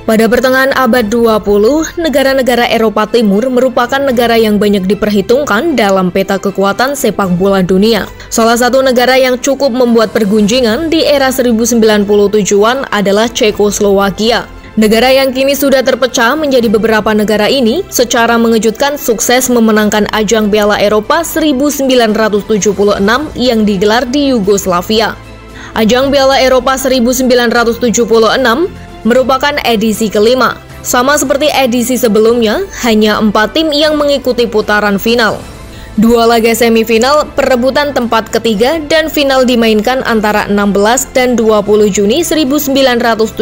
Pada pertengahan abad 20, negara-negara Eropa Timur merupakan negara yang banyak diperhitungkan dalam peta kekuatan sepak bola dunia. Salah satu negara yang cukup membuat pergunjingan di era 1097-an adalah Cekoslowakia. Negara yang kini sudah terpecah menjadi beberapa negara ini secara mengejutkan sukses memenangkan ajang Piala Eropa 1976 yang digelar di Yugoslavia. Ajang Piala Eropa 1976 merupakan edisi kelima. Sama seperti edisi sebelumnya, hanya 4 tim yang mengikuti putaran final. 2 laga semifinal, perebutan tempat ketiga, dan final dimainkan antara 16 dan 20 Juni 1976.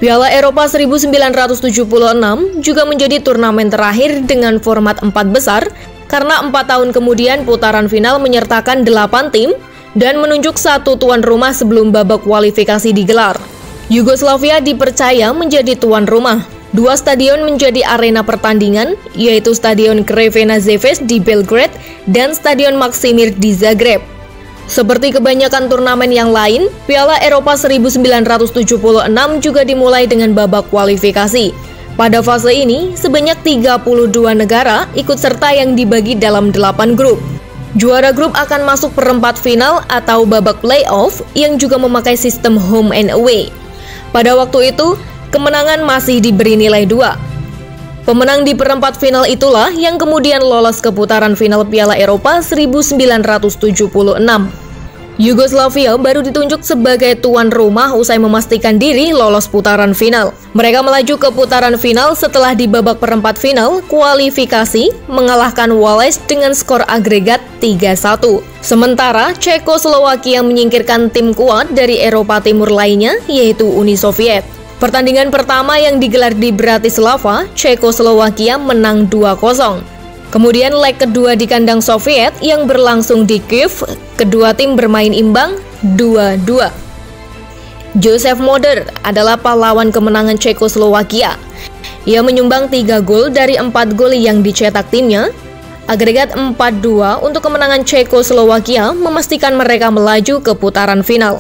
Piala Eropa 1976 juga menjadi turnamen terakhir dengan format 4 besar, karena 4 tahun kemudian putaran final menyertakan 8 tim dan menunjuk 1 tuan rumah sebelum babak kualifikasi digelar. Yugoslavia dipercaya menjadi tuan rumah. 2 stadion menjadi arena pertandingan, yaitu Stadion Crvena Zvezda di Belgrade dan Stadion Maksimir di Zagreb. Seperti kebanyakan turnamen yang lain, Piala Eropa 1976 juga dimulai dengan babak kualifikasi. Pada fase ini, sebanyak 32 negara ikut serta yang dibagi dalam 8 grup. Juara grup akan masuk perempat final atau babak playoff yang juga memakai sistem home and away. Pada waktu itu, kemenangan masih diberi nilai 2. Pemenang di perempat final itulah yang kemudian lolos ke putaran final Piala Eropa 1976. Yugoslavia baru ditunjuk sebagai tuan rumah usai memastikan diri lolos putaran final. Mereka melaju ke putaran final setelah di babak perempat final kualifikasi mengalahkan Wales dengan skor agregat 3-1. Sementara Cekoslowakia menyingkirkan tim kuat dari Eropa Timur lainnya, yaitu Uni Soviet. Pertandingan pertama yang digelar di Bratislava, Cekoslowakia menang 2-0. Kemudian leg kedua di kandang Soviet yang berlangsung di Kiev, kedua tim bermain imbang 2-2. Josef Moder adalah pahlawan kemenangan Cekoslowakia. Ia menyumbang 3 gol dari 4 gol yang dicetak timnya. Agregat 4-2 untuk kemenangan Cekoslowakia memastikan mereka melaju ke putaran final.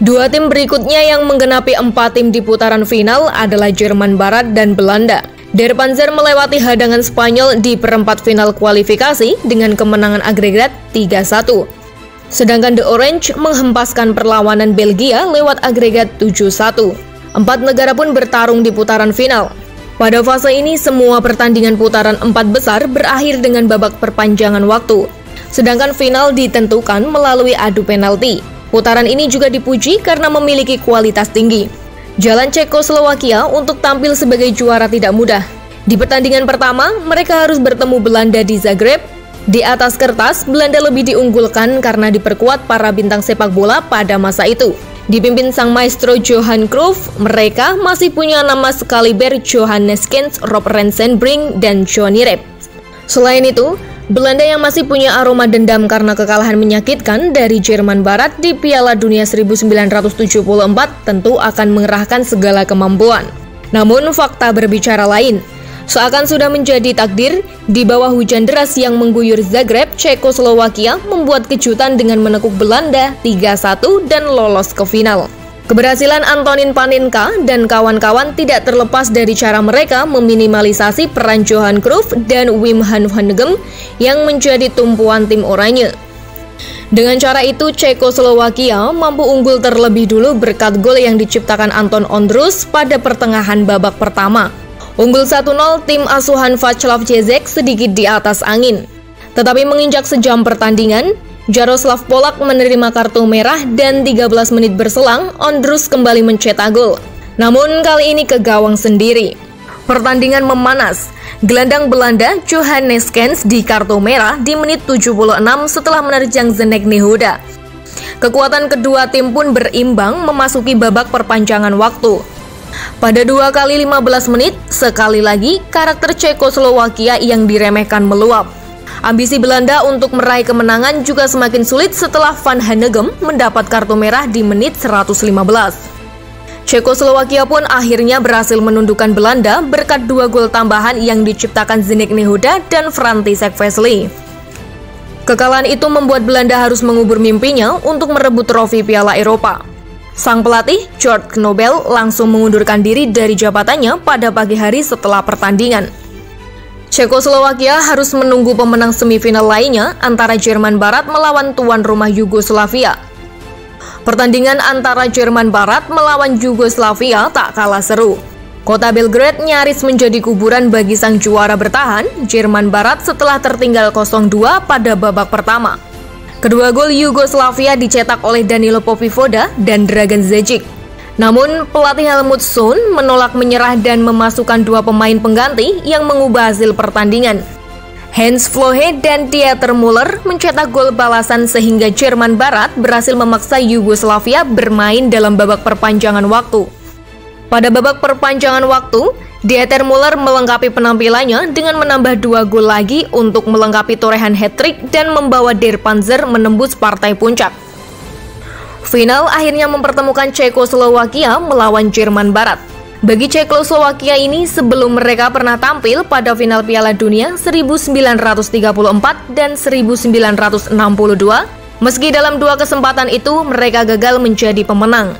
2 tim berikutnya yang menggenapi 4 tim di putaran final adalah Jerman Barat dan Belanda. Der Panzer melewati hadangan Spanyol di perempat final kualifikasi dengan kemenangan agregat 3-1. Sedangkan The Orange menghempaskan perlawanan Belgia lewat agregat 7-1. 4 negara pun bertarung di putaran final. Pada fase ini, semua pertandingan putaran 4 besar berakhir dengan babak perpanjangan waktu. Sedangkan final ditentukan melalui adu penalti. Putaran ini juga dipuji karena memiliki kualitas tinggi. Jalan Cekoslowakia untuk tampil sebagai juara tidak mudah. Di pertandingan pertama, mereka harus bertemu Belanda di Zagreb. Di atas kertas, Belanda lebih diunggulkan karena diperkuat para bintang sepak bola pada masa itu. Dipimpin sang maestro Johan Cruyff, mereka masih punya nama sekaliber Johan Neeskens, Rob Rensenbrink, dan Johnny Rep. Selain itu, Belanda yang masih punya aroma dendam karena kekalahan menyakitkan dari Jerman Barat di Piala Dunia 1974 tentu akan mengerahkan segala kemampuan. Namun fakta berbicara lain. Seakan sudah menjadi takdir, di bawah hujan deras yang mengguyur Zagreb, Cekoslowakia membuat kejutan dengan menekuk Belanda 3-1 dan lolos ke final. Keberhasilan Antonin Panenka dan kawan-kawan tidak terlepas dari cara mereka meminimalisasi peran Johan Cruyff dan Wim van Hanegem yang menjadi tumpuan tim oranye. Dengan cara itu, Cekoslowakia mampu unggul terlebih dulu berkat gol yang diciptakan Anton Ondrus pada pertengahan babak pertama. Unggul 1-0, tim asuhan Václav Ježek sedikit di atas angin. Tetapi menginjak sejam pertandingan, Jaroslav Polak menerima kartu merah dan 13 menit berselang, Ondrus kembali mencetak gol. Namun kali ini ke gawang sendiri. Pertandingan memanas. Gelandang Belanda Johan Neeskens di kartu merah di menit 76 setelah menerjang Zdeněk Nehoda. Kekuatan kedua tim pun berimbang memasuki babak perpanjangan waktu. Pada 2 kali 15 menit, sekali lagi karakter Cekoslowakia yang diremehkan meluap. Ambisi Belanda untuk meraih kemenangan juga semakin sulit setelah Van Hanegem mendapat kartu merah di menit 115. Cekoslowakia pun akhirnya berhasil menundukkan Belanda berkat 2 gol tambahan yang diciptakan Zdeněk Nehoda dan František Vesely. Kekalahan itu membuat Belanda harus mengubur mimpinya untuk merebut trofi Piala Eropa. Sang pelatih, George Knobel, langsung mengundurkan diri dari jabatannya pada pagi hari setelah pertandingan. Cekoslowakia harus menunggu pemenang semifinal lainnya antara Jerman Barat melawan tuan rumah Yugoslavia. Pertandingan antara Jerman Barat melawan Yugoslavia tak kalah seru. Kota Belgrade nyaris menjadi kuburan bagi sang juara bertahan, Jerman Barat, setelah tertinggal 0-2 pada babak pertama. Kedua gol Yugoslavia dicetak oleh Danilo Popivoda dan Dragan Zejic. Namun, pelatih Helmut Schön menolak menyerah dan memasukkan dua pemain pengganti yang mengubah hasil pertandingan. Hans Flohe dan Dieter Müller mencetak gol balasan sehingga Jerman Barat berhasil memaksa Yugoslavia bermain dalam babak perpanjangan waktu. Pada babak perpanjangan waktu, Dieter Müller melengkapi penampilannya dengan menambah 2 gol lagi untuk melengkapi torehan hat-trick dan membawa Der Panzer menembus partai puncak. Final akhirnya mempertemukan Cekoslowakia melawan Jerman Barat. Bagi Cekoslowakia ini, sebelum mereka pernah tampil pada final Piala Dunia 1934 dan 1962, meski dalam 2 kesempatan itu mereka gagal menjadi pemenang.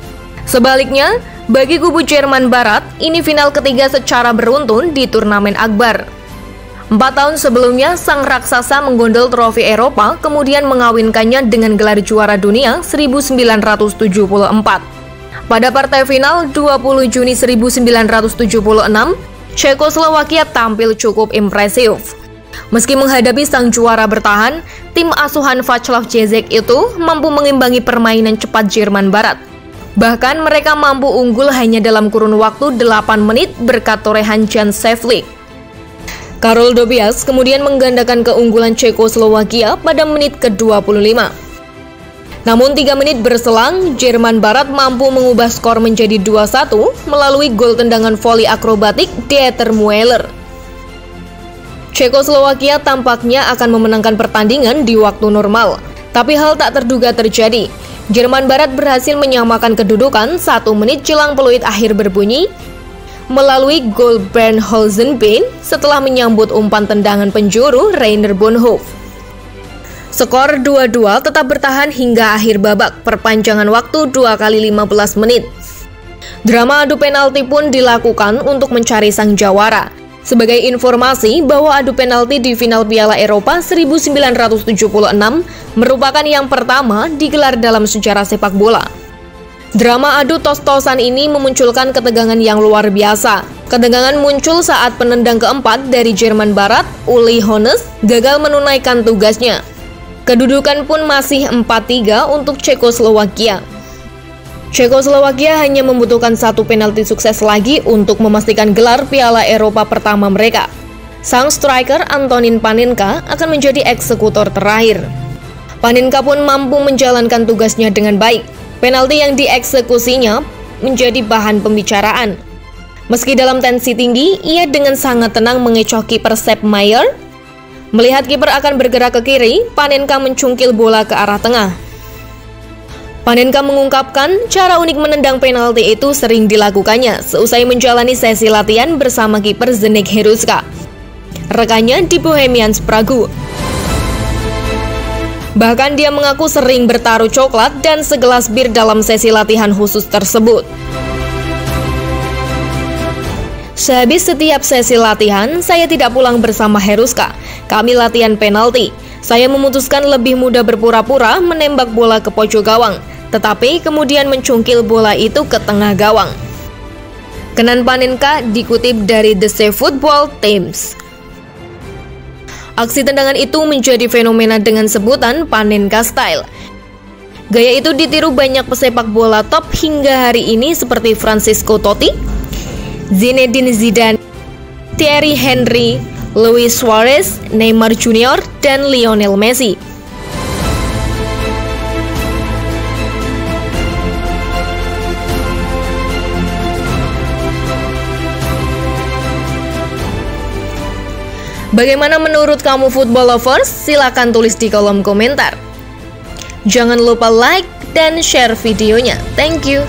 Sebaliknya, bagi kubu Jerman Barat, ini final ketiga secara beruntun di turnamen akbar. 4 tahun sebelumnya, sang raksasa menggondol trofi Eropa, kemudian mengawinkannya dengan gelar juara dunia 1974. Pada partai final 20 Juni 1976, Cekoslowakia tampil cukup impresif. Meski menghadapi sang juara bertahan, tim asuhan Václav Ježek itu mampu mengimbangi permainan cepat Jerman Barat. Bahkan mereka mampu unggul hanya dalam kurun waktu 8 menit berkat torehan Jan Ševčík. Karol Dobias kemudian menggandakan keunggulan Cekoslowakia pada menit ke-25. Namun 3 menit berselang, Jerman Barat mampu mengubah skor menjadi 2-1 melalui gol tendangan voli akrobatik Dieter Müller. Cekoslowakia tampaknya akan memenangkan pertandingan di waktu normal, tapi hal tak terduga terjadi. Jerman Barat berhasil menyamakan kedudukan 1 menit jelang peluit akhir berbunyi melalui gol Bernd Holzenbein setelah menyambut umpan tendangan penjuru Rainer Bonhoeffer. Skor 2-2 tetap bertahan hingga akhir babak perpanjangan waktu 2 kali 15 menit. Drama adu penalti pun dilakukan untuk mencari sang jawara. Sebagai informasi bahwa adu penalti di final Piala Eropa 1976 merupakan yang pertama digelar dalam sejarah sepak bola. Drama adu tos-tosan ini memunculkan ketegangan yang luar biasa. Ketegangan muncul saat penendang keempat dari Jerman Barat, Uli Hoeneß, gagal menunaikan tugasnya. Kedudukan pun masih 4-3 untuk Cekoslowakia. Cekoslowakia hanya membutuhkan 1 penalti sukses lagi untuk memastikan gelar Piala Eropa pertama mereka. Sang striker Antonin Panenka akan menjadi eksekutor terakhir. Panenka pun mampu menjalankan tugasnya dengan baik. Penalti yang dieksekusinya menjadi bahan pembicaraan. Meski dalam tensi tinggi, ia dengan sangat tenang mengecoh kiper Sepp Maier. Melihat kiper akan bergerak ke kiri, Panenka mencungkil bola ke arah tengah. Panenka mengungkapkan cara unik menendang penalti itu sering dilakukannya seusai menjalani sesi latihan bersama kiper Zdeněk Hruška, rekannya di Bohemians Prague. Bahkan dia mengaku sering bertaruh coklat dan segelas bir dalam sesi latihan khusus tersebut. Sehabis setiap sesi latihan, saya tidak pulang bersama Hruška. Kami latihan penalti. Saya memutuskan lebih mudah berpura-pura menembak bola ke pojok gawang, tetapi kemudian mencungkil bola itu ke tengah gawang. Kenan Panenka dikutip dari The Save Football Times. Aksi tendangan itu menjadi fenomena dengan sebutan Panenka Style. Gaya itu ditiru banyak pesepak bola top hingga hari ini seperti Francisco Totti, Zinedine Zidane, Thierry Henry, Luis Suarez, Neymar Jr., dan Lionel Messi. Bagaimana menurut kamu football lovers? Silakan tulis di kolom komentar. Jangan lupa like dan share videonya. Thank you.